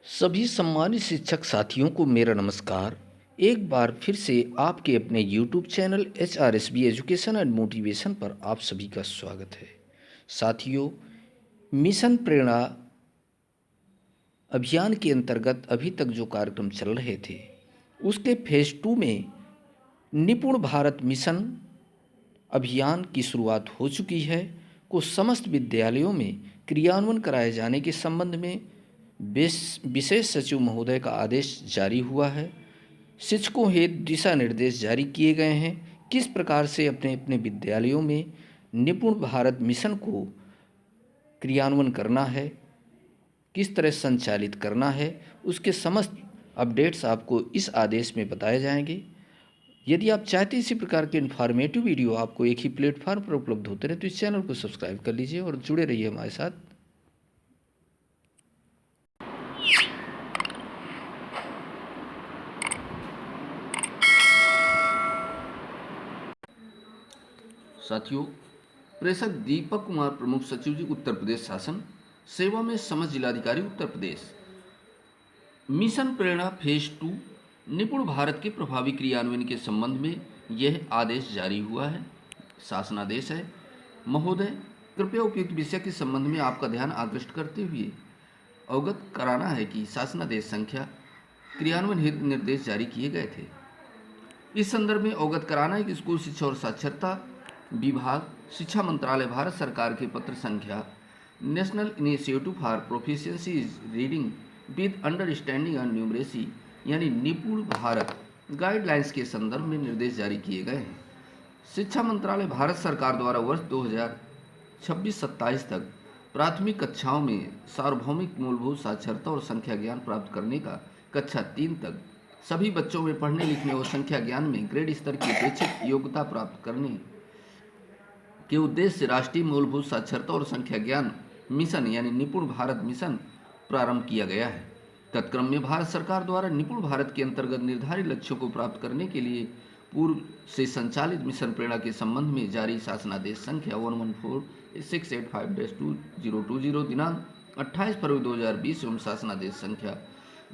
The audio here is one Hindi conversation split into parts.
सभी सम्मानित शिक्षक साथियों को मेरा नमस्कार। एक बार फिर से आपके अपने YouTube channel HRSB education and motivation पर आप सभी का स्वागत है। साथियों, मिशन प्रेरणा अभियान के अंतर्गत अभी तक जो कार्यक्रम चल रहे थे, उसके फेज़ 2 में निपुण भारत मिशन अभियान की शुरुआत हो चुकी है। को समस्त विद्यालयों में क्रियान्वयन कराए जाने के संबंध में विशेष सचिव महोदय का आदेश जारी हुआ है। शिक्षकों हेतु दिशा निर्देश जारी किए गए हैं। किस प्रकार से अपने अपने विद्यालयों में निपुण भारत मिशन को क्रियान्वयन करना है, किस तरह संचालित करना है, उसके समस्त अपडेट्स आपको इस आदेश में बताए जाएंगे। यदि आप चाहते हैं इसी प्रकार के इन्फॉर्मेटिव वीडियो आपको एक ही प्लेटफॉर्म पर उपलब्ध होते रहे तो इस चैनल को सब्सक्राइब कर लीजिए और जुड़े रहिए हमारे साथ। साथियों, प्रेषक दीपक कुमार, प्रमुख सचिव जी, उत्तर प्रदेश शासन, सेवा में समस्त जिलाधिकारी उत्तर प्रदेश। मिशन प्रेरणा फेज 2 निपुण भारत के प्रभावी क्रियान्वयन के संबंध में यह आदेश जारी हुआ है। शासनादेश है। महोदय, कृपया उपयुक्त विषय के संबंध में आपका ध्यान आकृष्ट करते हुए अवगत कराना है कि शासनादेश संख्या क्रियान्वयन हेतु निर्देश जारी किए गए थे। इस संदर्भ में अवगत कराना है कि स्कूल शिक्षा और साक्षरता विभाग, शिक्षा मंत्रालय, भारत सरकार के पत्र संख्या national initiative for proficiency reading with understanding and numeracy यानी निपुण भारत गाइडलाइंस के संदर्भ में निर्देश जारी किए गए हैं। शिक्षा मंत्रालय भारत सरकार द्वारा वर्ष 2026-27 तक प्राथमिक कक्षाओं में सार्वभौमिक मूलभूत साक्षरता और संख्या ज्ञान प्राप्त करने का कक्षा 3 तक सभी बच्चों में पढ़ने लिखने और संख्या ज्ञान में ग्रेड स्तर की अपेक्षित योग्यता प्राप्त करने के उद्देश्य से राष्ट्रीय मूलभूत साक्षरता और संख्या ज्ञान मिशन यानी निपुण भारत मिशन प्रारंभ किया गया है। तत्क्रम में भारत सरकार द्वारा निपुण भारत के अंतर्गत निर्धारित लक्ष्यों को प्राप्त करने के लिए पूर्व से संचालित मिशन प्रेरणा के संबंध में जारी शासनादेश संख्या 114685-2020 दिनांक 28 फरवरी 2020 एवं शासनादेश संख्या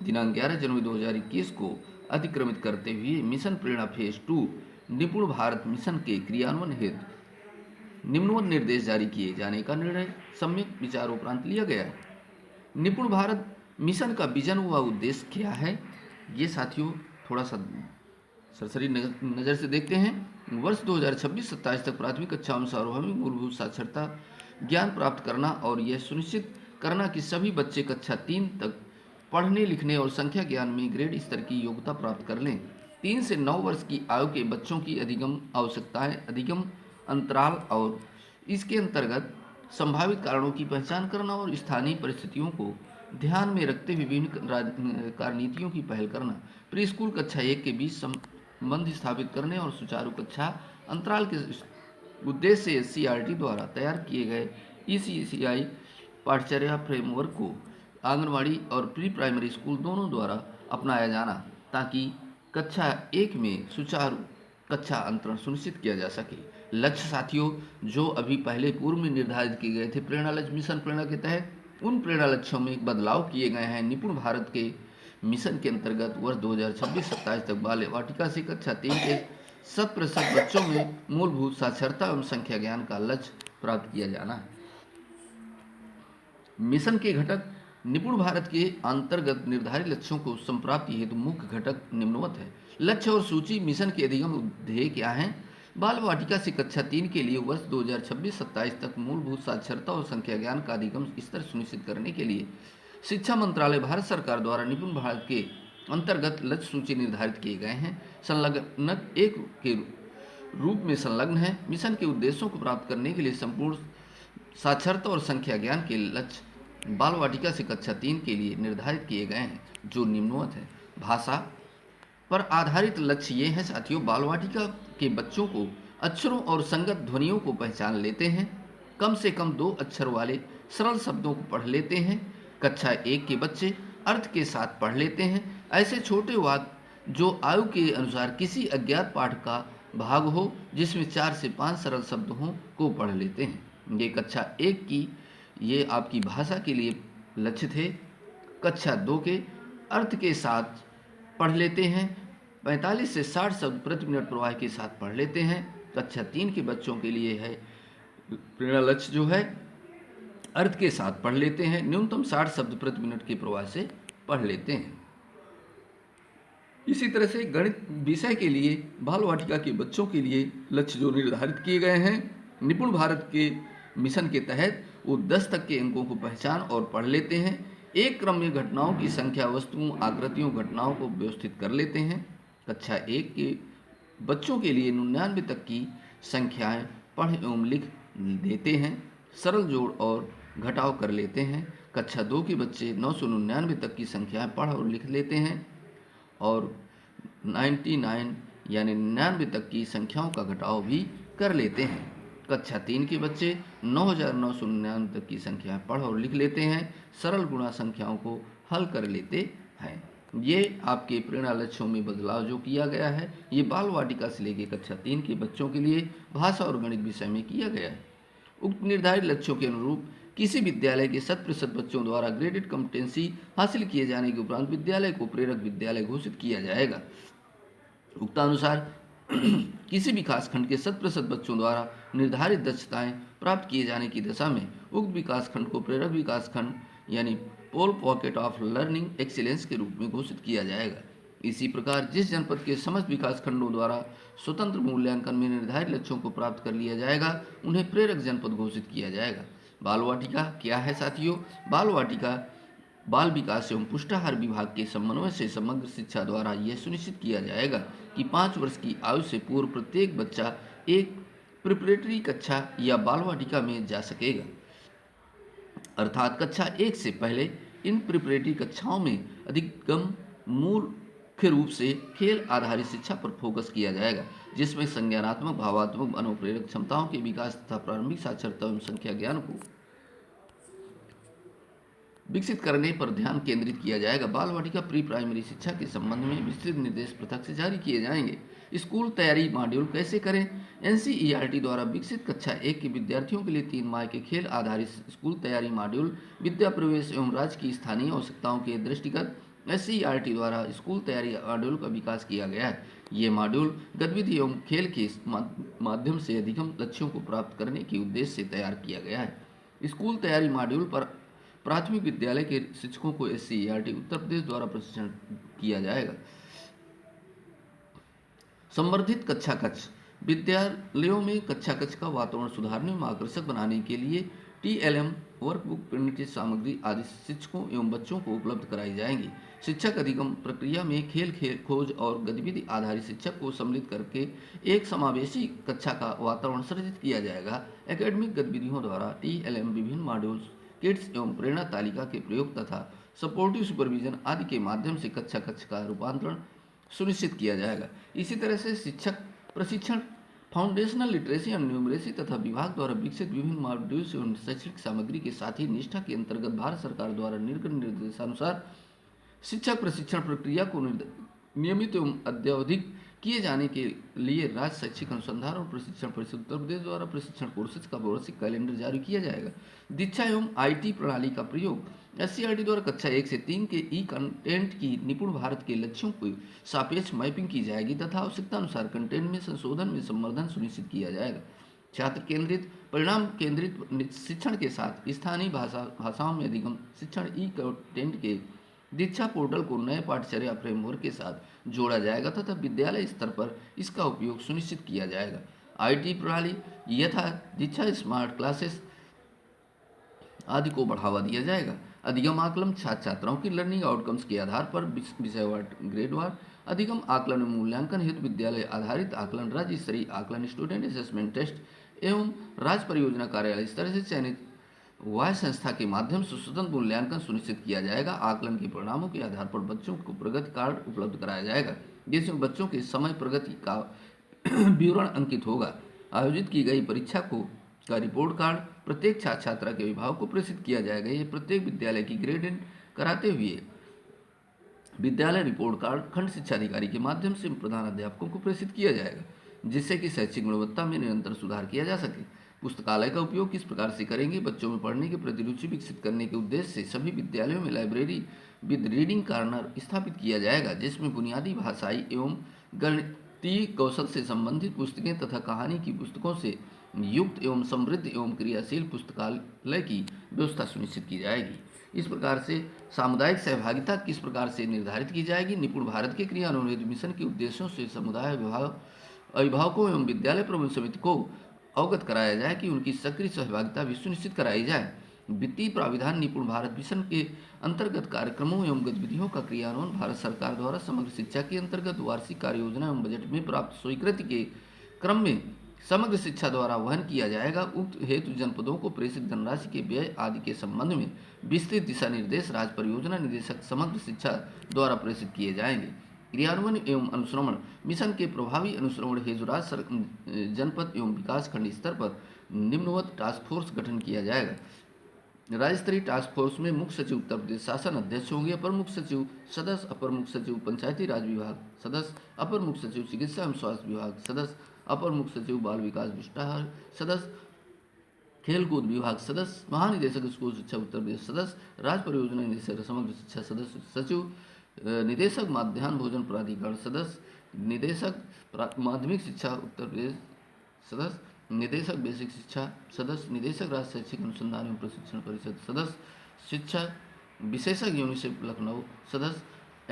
दिनांक 11 जनवरी 2021 को अतिक्रमित करते हुए मिशन प्रेरणा फेज 2 निपुण भारत मिशन के क्रियान्वयन हेतु निम्नवत निर्देश जारी किए जाने का निर्णय सम्यक विचार उपरांत लिया गया है। निपुण भारत मिशन का विजन व उद्देश्य क्या है, ये साथियों थोड़ा सा सरसरी नज़र से देखते हैं। वर्ष 2026-27 तक प्राथमिक कक्षाओं में सार्वभौमिक मूलभूत साक्षरता ज्ञान प्राप्त करना और यह सुनिश्चित करना कि सभी बच्चे कक्षा 3 तक पढ़ने लिखने और संख्या ज्ञान में ग्रेड स्तर की योग्यता प्राप्त कर लें। 3 से 9 वर्ष की आयु के बच्चों की अधिगम आवश्यकताएं, अधिगम अंतराल और इसके अंतर्गत संभावित कारणों की पहचान करना और स्थानीय परिस्थितियों को ध्यान में रखते हुए विभिन्न कार्यनीतियों की पहल करना, प्री स्कूल कक्षा 1 के बीच संबंध स्थापित करने और सुचारू कक्षा अंतराल के उद्देश्य से SCERT द्वारा तैयार किए गए ECCI पाठचर्या फ्रेमवर्क को आंगनवाड़ी और प्री प्राइमरी स्कूल दोनों द्वारा अपनाया जाना ताकि कक्षा 1 में सुचारू कक्षा अंतरण सुनिश्चित किया जा सके। लक्ष्य साथियों जो अभी पहले पूर्व में निर्धारित किए गए थे प्रेरणा लक्ष्य मिशन प्रेरणा के तहत, उन प्रेरणा लक्ष्यों में बदलाव किए गए हैं। निपुण भारत के मिशन के अंतर्गत वर्ष 2026-27 तक बाल वाटिका से कक्षा 3 के 100% बच्चों में मूलभूत साक्षरता एवं संख्या ज्ञान का लक्ष्य प्राप्त किया जाना है। मिशन के घटक निपुण भारत के अंतर्गत निर्धारित लक्ष्यों को संप्राप्ति हेतु मुख्य घटक निम्नवत है। लक्ष्य और सूची मिशन के अधिगम ध्येय क्या हैं? बाल वाटिका से कक्षा 3 के लिए वर्ष 2026-27 तक मूलभूत साक्षरता और संख्या ज्ञान का अधिगम स्तर सुनिश्चित करने के लिए शिक्षा मंत्रालय भारत सरकार द्वारा निपुण भारत के अंतर्गत लक्ष्य सूची निर्धारित किए गए हैं। संलग्न एक के रूप में संलग्न है। मिशन के उद्देश्यों को प्राप्त करने के लिए संपूर्ण साक्षरता और संख्या ज्ञान के लक्ष्य बाल वाटिका से कक्षा 3 के लिए निर्धारित किए गए हैं जो निम्नवत है। भाषा पर आधारित लक्ष्य ये हैं साथियों, बाल वाटिका के बच्चों को अक्षरों और संगत ध्वनियों को पहचान लेते हैं, कम से कम 2 अक्षर वाले सरल शब्दों को पढ़ लेते हैं। कक्षा 1 के बच्चे अर्थ के साथ पढ़ लेते हैं। ऐसे छोटे वाक्य जो आयु के अनुसार किसी अज्ञात पाठ का भाग हो जिसमें 4 से 5 सरल शब्द हों को पढ़ लेते हैं। ये कक्षा 1 की ये आपकी भाषा के लिए लक्ष्य थे। कक्षा 2 के अर्थ के साथ पढ़ लेते हैं। 45 से 60 शब्द प्रति मिनट प्रवाह के साथ पढ़ लेते हैं। कक्षा 3 के बच्चों के लिए है प्रेरणा लक्ष्य जो है अर्थ के साथ पढ़ लेते हैं, न्यूनतम 60 शब्द प्रति मिनट के प्रवाह से पढ़ लेते हैं। इसी तरह से गणित विषय के लिए बाल वाटिका के बच्चों के लिए लक्ष्य जो निर्धारित किए गए हैं, निपुण भारत के मिशन के तहत वो 10 तक के अंकों को पहचान और पढ़ लेते हैं। एक क्रम में घटनाओं की संख्या, वस्तुओं, आकृतियों, घटनाओं को व्यवस्थित कर लेते हैं। कक्षा 1 के बच्चों के लिए 99 तक की संख्याएं पढ़ एवं लिख देते हैं, सरल जोड़ और घटाव कर लेते हैं। कक्षा 2 के बच्चे 999 तक की संख्याएं पढ़ और लिख लेते हैं और 99 यानी 99 तक की संख्याओं का घटाव भी कर लेते हैं। कक्षा 3 के बच्चे 9999 तक की संख्याएं पढ़ और लिख लेते हैं, सरल गुणा संख्याओं को हल कर लेते हैं। ये आपके प्रेरणा लक्ष्यों में बदलाव जो किया गया है, ये बाल वाटिका से लेकर कक्षा 3 के बच्चों के लिए भाषा और गणित विषय में किया गया है। उक्त निर्धारित लक्ष्यों के अनुरूप किसी विद्यालय के 100% बच्चों द्वारा ग्रेडेड कॉम्पिटेंसी हासिल किए जाने के उपरांत विद्यालय को प्रेरक विद्यालय घोषित किया जाएगा। उक्तानुसार किसी भी विकासखंड के 100% बच्चों द्वारा निर्धारित दक्षताएं प्राप्त किए जाने की दशा में उक्त विकासखंड को प्रेरक विकासखंड यानी पोल पॉकेट ऑफ लर्निंग एक्सीलेंस के रूप में घोषित किया जाएगा। इसी प्रकार जिस जनपद के समस्त विकासखंडों द्वारा स्वतंत्र मूल्यांकन में निर्धारित लक्ष्यों को प्राप्त कर लिया जाएगा, उन्हें प्रेरक जनपद घोषित किया जाएगा। बाल वाटिका क्या है साथियों? बाल वाटिका बाल विकास एवं पुष्टाहार विभाग के समन्वय से समग्र शिक्षा द्वारा यह सुनिश्चित किया जाएगा कि 5 वर्ष की आयु से पूर्व प्रत्येक बच्चा एक प्रिपरेटरी कक्षा या बाल वाटिका में जा सकेगा। अर्थात कक्षा 1 से पहले इन प्रिपरेटरी कक्षाओं में अधिगम मुख्य रूप से खेल आधारित शिक्षा पर फोकस किया जाएगा, जिसमें संज्ञानात्मक, भावात्मक, मनोप्रेरक क्षमताओं के विकास तथा प्रारंभिक साक्षरता एवं संख्या ज्ञान को विकसित करने पर ध्यान केंद्रित किया जाएगा। बाल वाटिका प्री प्राइमरी शिक्षा के संबंध में विस्तृत निर्देश पृथक से जारी किए जाएंगे। स्कूल तैयारी मॉड्यूल कैसे करें? एनसीईआरटी द्वारा विकसित कक्षा 1 के विद्यार्थियों के लिए 3 माह के खेल आधारित स्कूल तैयारी मॉड्यूल विद्या प्रवेश एवं राज्य की स्थानीय आवश्यकताओं के दृष्टिगत एससीईआरटी द्वारा स्कूल तैयारी मॉड्यूल का विकास किया गया है। ये मॉड्यूल गतिविधि एवं खेल के माध्यम से अधिगम लक्ष्यों को प्राप्त करने के उद्देश्य से तैयार किया गया है। स्कूल तैयारी मॉड्यूल पर प्राथमिक विद्यालय के शिक्षकों को एससीईआरटी उत्तर प्रदेश द्वारा प्रशिक्षण किया जाएगा। संवर्धित कक्षा कक्ष विद्यालयों में कक्षा कक्ष का वातावरण सुधारने में आकर्षक बनाने के लिए टीएलएम, वर्कबुक, प्रिंटेड सामग्री आदि शिक्षकों एवं बच्चों को उपलब्ध कराई जाएंगी। शिक्षक अधिगम प्रक्रिया में खेल खोज और गतिविधि आधारित शिक्षक को सम्मिलित करके एक समावेशी कक्षा का वातावरण सृजित किया जाएगा। एकेडमिक गतिविधियों द्वारा टीएलएम विभिन्न मॉड्यूल्स, किट्स एवं प्रेरणा तालिका के प्रयोग तथा सपोर्टिव सुपरविजन आदि के माध्यम से कक्षा कक्ष का रूपांतरण सुनिश्चित किया जाएगा। इसी तरह से शिक्षक प्रशिक्षण, फाउंडेशनल लिटरेसी एंड न्यूमरेसी तथा विभाग द्वारा विकसित विभिन्न मॉड्यूल्स एवं शैक्षणिक सामग्री के साथ ही निष्ठा के अंतर्गत भारत सरकार द्वारा निर्गत निर्देशानुसार शिक्षक प्रशिक्षण प्रक्रिया को नियमित एवं अद्यावधिक किए जाने के लिए राज्य शैक्षिक अनुसंधान और प्रशिक्षण परिषद उत्तर प्रदेश द्वारा प्रशिक्षण कोर्सेज का वार्षिक कैलेंडर जारी किया जाएगा। दीक्षा एवं आईटी प्रणाली का प्रयोग एससीईआरटी द्वारा कक्षा 1 से 3 के ई कंटेंट की निपुण भारत के लक्ष्यों की सापेक्ष मैपिंग की जाएगी तथा आवश्यकता अनुसार कंटेंट में संशोधन में संवर्धन सुनिश्चित किया जाएगा। छात्र केंद्रित, परिणाम केंद्रित शिक्षण के साथ स्थानीय भाषाओं में अधिगम शिक्षण ई कंटेंट के दीक्षा पोर्टल को नए पाठ्यचर्या फ्रेमवर्क के साथ जोड़ा जाएगा तथा विद्यालय स्तर पर इसका उपयोग सुनिश्चित किया जाएगा। आईटी प्रणाली यथा दीक्षा स्मार्ट क्लासेस आदि को बढ़ावा दिया जाएगा। अधिगम आकलन छात्र छात्राओं की लर्निंग आउटकम्स के आधार पर विषयवार, ग्रेडवार अधिगम आकलन में मूल्यांकन हेतु विद्यालय आधारित आकलन, राज्य स्तरीय आकलन, स्टूडेंट असेसमेंट टेस्ट एवं राज्य परियोजना कार्यालय स्तर से चयनित वाह्य संस्था के माध्यम से स्वतंत्र मूल्यांकन सुनिश्चित किया जाएगा। आकलन के परिणामों के आधार पर बच्चों को प्रगति कार्ड उपलब्ध कराया जाएगा, जिसमें बच्चों के समय प्रगति का विवरण अंकित होगा। आयोजित की गई परीक्षा का रिपोर्ट कार्ड प्रत्येक छात्र छात्रा के अभिभावक को प्रेषित किया जाएगा। यह प्रत्येक विद्यालय की ग्रेडिंग कराते हुए विद्यालय रिपोर्ट कार्ड खंड शिक्षा अधिकारी के माध्यम से प्रधान अध्यापकों को प्रेषित किया जाएगा, जिससे कि शैक्षिक गुणवत्ता में निरंतर सुधार किया जा सके। पुस्तकालय का उपयोग किस प्रकार से करेंगे? बच्चों में पढ़ने की प्रति रुचि विकसित करने के उद्देश्य से सभी विद्यालयों में लाइब्रेरी विद रीडिंग कॉर्नर स्थापित किया जाएगा, जिसमें बुनियादी भाषाई एवं गणितीय कौशल से संबंधित पुस्तकें तथा कहानी की पुस्तकों से युक्त एवं समृद्ध एवं क्रियाशील पुस्तकालय की व्यवस्था सुनिश्चित की जाएगी। इस प्रकार से सामुदायिक सहभागिता किस प्रकार से निर्धारित की जाएगी? निपुण भारत के क्रियान्वयन मिशन के उद्देश्यों से समुदाय अभिभावकों एवं विद्यालय प्रबंधन समिति को अवगत कराया जाए कि उनकी सक्रिय सहभागिता भी सुनिश्चित कराई जाए। वित्तीय प्राविधान निपुण भारत मिशन के अंतर्गत कार्यक्रमों एवं गतिविधियों का क्रियान्वयन भारत सरकार द्वारा समग्र शिक्षा के अंतर्गत वार्षिक कार्य योजना एवं बजट में प्राप्त स्वीकृति के क्रम में समग्र शिक्षा द्वारा वहन किया जाएगा। उक्त हेतु जनपदों को प्रेषित धनराशि के व्यय आदि के संबंध में विस्तृत दिशा निर्देश राज्य परियोजना निदेशक समग्र शिक्षा द्वारा प्रेषित किए जाएंगे। क्रियान्वयन एवं अनुश्रवण मिशन के प्रभावी अनुश्रवण हेतु राज्य जनपद एवं विकास खंड स्तर पर निम्नवत टास्क फोर्स गठन किया जाएगा। राज्य स्तरीय टास्क फोर्स में मुख्य सचिव उत्तर प्रदेश शासन अध्यक्ष होंगे। अपर मुख्य सचिव सदस्य, अपर मुख्य सचिव पंचायती राज विभाग सदस्य, अपर मुख्य सचिव चिकित्सा एवं स्वास्थ्य विभाग सदस्य, अपर मुख्य सचिव बाल विकास विस्तार सदस्य, खेलकूद विभाग सदस्य, महानिदेशक स्कूल शिक्षा उत्तर प्रदेश सदस्य, राज्य परियोजना निदेशक समग्र शिक्षा सदस्य सचिव, निदेशक माध्याह्न भोजन प्राधिकरण सदस्य, निदेशक माध्यमिक शिक्षा उत्तर प्रदेश सदस्य, निदेशक बेसिक शिक्षा सदस्य, निदेशक राज्य शैक्षिक अनुसंधान एवं प्रशिक्षण परिषद सदस्य, शिक्षा विशेषज्ञ यूनिसेफ लखनऊ सदस्य,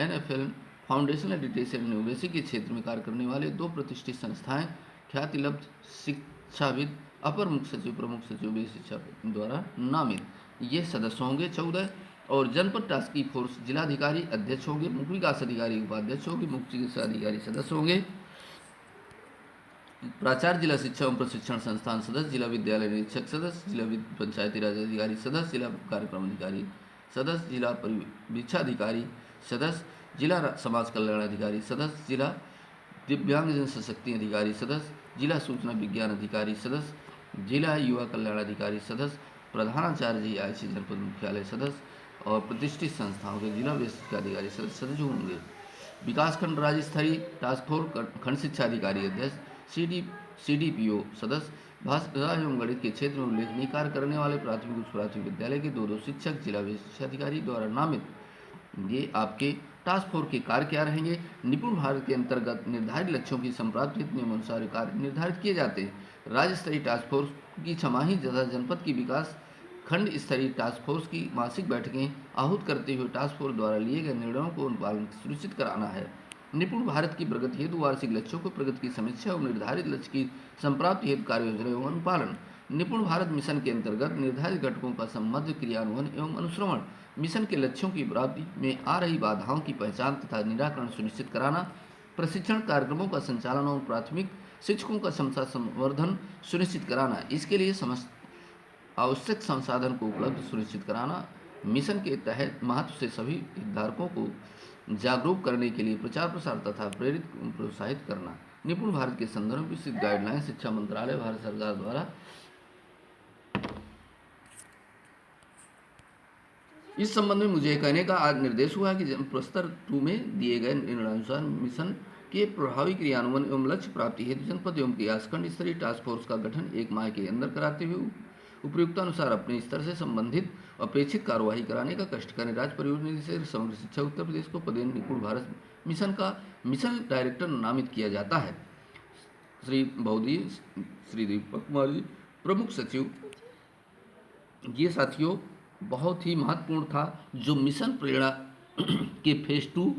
NFL फाउंडेशन एजुकेशन न्यूवेसी के क्षेत्र में कार्य करने वाले 2 प्रतिष्ठित संस्थाएं ख्यातिलब्ध शिक्षाविद, अपर मुख्य सचिव प्रमुख सचिव बेसिक शिक्षा द्वारा नामित ये सदस्य होंगे 14। और जनपद टास्क फोर्स जिलाधिकारी अध्यक्ष होंगे, मुख्य विकास अधिकारी उपाध्यक्ष होंगे, मुख्य चिकित्सा अधिकारी सदस्य होंगे, प्राचार्य जिला शिक्षा एवं प्रशिक्षण संस्थान सदस्य, जिला विद्यालय निरीक्षक सदस्य, जिला पंचायती राज अधिकारी सदस्य, जिला कार्यक्रम अधिकारी सदस्य, जिला परिवीक्षाधिकारी सदस्य, जिला समाज कल्याण अधिकारी सदस्य, जिला दिव्यांगजन सशक्ति अधिकारी सदस्य, जिला सूचना विज्ञान अधिकारी सदस्य, जिला युवा कल्याण अधिकारी सदस्य, प्रधानाचार्य GIC जनपद मुख्यालय सदस्य और प्रतिष्ठित संस्थाओं के जिला व्यवस्था अधिकारी सदस्य होंगे। विकासखंड राज्य स्तरीय टास्क फोर्स खंड शिक्षा अधिकारी अध्यक्ष, CDPO सदस्य, भाषा एवं गणित के क्षेत्र में उल्लेखनीय कार्य करने वाले प्राथमिक उच्च प्राथमिक विद्यालय के 2 शिक्षक जिला शिक्षा अधिकारी द्वारा नामित। ये आपके टास्क फोर्स के कार्य क्या रहेंगे? निपुण भारत के अंतर्गत निर्धारित लक्ष्यों की संप्राप्ति हेतु नियमानुसार कार्य निर्धारित किए जाते हैं। राज्य स्तरीय टास्क फोर्स की छमाही तथा जनपद की विकास खंड स्तरीय टास्क फोर्स की मासिक बैठकें आहूत करते हुए टास्क फोर्स द्वारा लिए गए निर्णयों को पालन सुनिश्चित कराना है। निपुण भारत की प्रगति हेतु वार्षिक लक्ष्यों को प्रगति की समीक्षा और निर्धारित लक्ष्य की संप्राप्ति हेतु कार्य योजना एवं अनुपालन। निपुण भारत मिशन के अंतर्गत निर्धारित घटकों का संबद्ध क्रियान्वयन एवं अनुश्रवण, मिशन के लक्ष्यों की प्राप्ति में आ रही बाधाओं की पहचान तथा निराकरण सुनिश्चित कराना, प्रशिक्षण कार्यक्रमों का संचालन और प्राथमिक शिक्षकों का क्षमता संवर्धन सुनिश्चित कराना, इसके लिए समस्त आवश्यक संसाधन को उपलब्ध सुनिश्चित कराना, मिशन के तहत महत्व से सभी हितधारकों को जागरूक करने के लिए प्रचार प्रसार तथा प्रोत्साहित करना। निपुण भारत के संदर्भ में विस्तृत गाइडलाइन शिक्षा मंत्रालय भारत सरकार द्वारा इस संबंध में मुझे कहने का आज निर्देश हुआ है कि प्रस्तर 2 में दिए गए निर्णयानुसार मिशन के प्रभावी क्रियान्वयन एवं लक्ष्य प्राप्ति हेतु जनपद एवं विकासखंड स्तरीय टास्क फोर्स का गठन 1 माह के अंदर कराते हुए उपयुक्तानुसार अपने स्तर से संबंधित अपेक्षित कार्यवाही कराने का कष्ट करें। राज्य परियोजना निदेशक समग्र शिक्षा उत्तर प्रदेश को पदेन निपुण भारत मिशन का मिशन डायरेक्टर नामित किया जाता है। श्री भौदी, श्री दीपक कुमार जी प्रमुख सचिव। ये साथियों बहुत ही महत्वपूर्ण था जो मिशन प्रेरणा के फेज 2